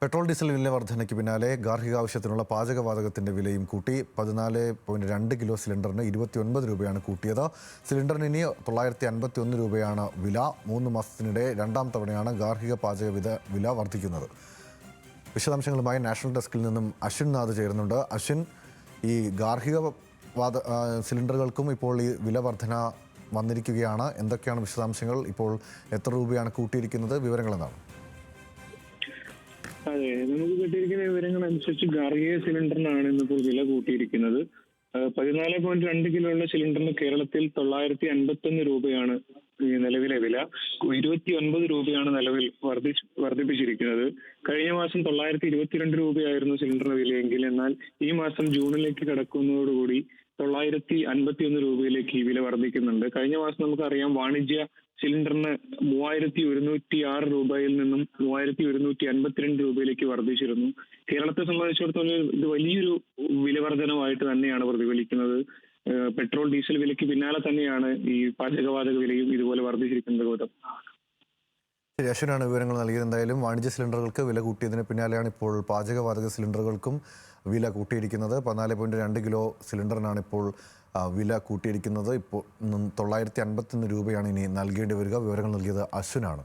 Petrol diesel വില വർധനയ്ക്ക് പിന്നാലെ ഗാർഹിക ആവശ്യത്തിനുള്ള പാചകവാതകത്തിന്റെ വിലയും കൂട്ടി. 14.2 കിലോ സിലിണ്ടറിന് 29 രൂപയാണ് കൂട്ടിയത്. സിലിണ്ടറിന് ഇനി 951 രൂപയാണ് വില. 3 മാസത്തിനിടെ രണ്ടാം തവണയാണ് ഗാർഹിക പാചക വില വർദ്ധിക്കുന്നത്. വിശദാംശങ്ങളുമായി നാഷണൽ ഡെസ്കിൽ നിന്നും അശ്വിൻ നാഥ് ചേരുന്നുണ്ട്. അശ്വിൻ, ഈ ഗാർഹിക സിലിണ്ടറുകൾക്കും ഇപ്പോൾ ഈ വില വർധന വന്നിരിക്കുകയാണ്. എന്തൊക്കെയാണ് വിശദാംശങ്ങൾ? ഇപ്പോൾ എത്ര രൂപയാണ് കൂട്ടിയിരിക്കുന്നത്? വിവരങ്ങൾ എന്താണ്? അതെ, നമുക്ക് കിട്ടിയിരിക്കുന്ന വിവരങ്ങൾ അനുസരിച്ച് ഗാർഹിക സിലിണ്ടറിനാണ് ഇന്നിപ്പോൾ വില കൂട്ടിയിരിക്കുന്നത്. 14.2 കിലോ ഉള്ള സിലിണ്ടറിന് കേരളത്തിൽ 951 രൂപയാണ് ഈ നിലവിലെ വില. 29 രൂപയാണ് നിലവിൽ വർദ്ധിപ്പിച്ചിരിക്കുന്നത്. കഴിഞ്ഞ മാസം 922 രൂപയായിരുന്നു സിലിണ്ടറിന് വിലയെങ്കിൽ, എന്നാൽ ഈ മാസം ജൂണിലേക്ക് കടക്കുന്നതോടുകൂടി 951 രൂപയിലേക്ക് ഈ വില വർദ്ധിക്കുന്നുണ്ട്. കഴിഞ്ഞ മാസം നമുക്കറിയാം, വാണിജ്യ സിലിണ്ടറിന് 3106 രൂപയിൽ നിന്നും 3152 രൂപയിലേക്ക് വർദ്ധിച്ചിരുന്നു. കേരളത്തെ സംബന്ധിച്ചിടത്തോളം ഇത് വലിയൊരു വിലവർധനമായിട്ട് തന്നെയാണ് പ്രതിഫലിക്കുന്നത്. പെട്രോൾ ഡീസൽ വിലയ്ക്ക് പിന്നാലെ തന്നെയാണ് ഈ പാചകവാതക വിലയും ഇതുപോലെ വർദ്ധിച്ചിരിക്കുന്നത്. ഗൗതം, അശ്വിനാണ് വിവരങ്ങൾ നൽകിയത്. എന്തായാലും വാണിജ്യ സിലിണ്ടറുകൾക്ക് വില കൂട്ടിയതിന് പിന്നാലെയാണ് ഇപ്പോൾ പാചകവാതക സിലിണ്ടറുകൾക്കും വില കൂട്ടിയിരിക്കുന്നത്. 14.2 കിലോ സിലിണ്ടറിനാണ് ഇപ്പോൾ വില കൂട്ടിയിരിക്കുന്നത്. ഇപ്പോൾ 951 രൂപയാണ് ഇനി നൽകേണ്ടി വരിക. വിവരങ്ങൾ നൽകിയത് അശ്വിനാണ്.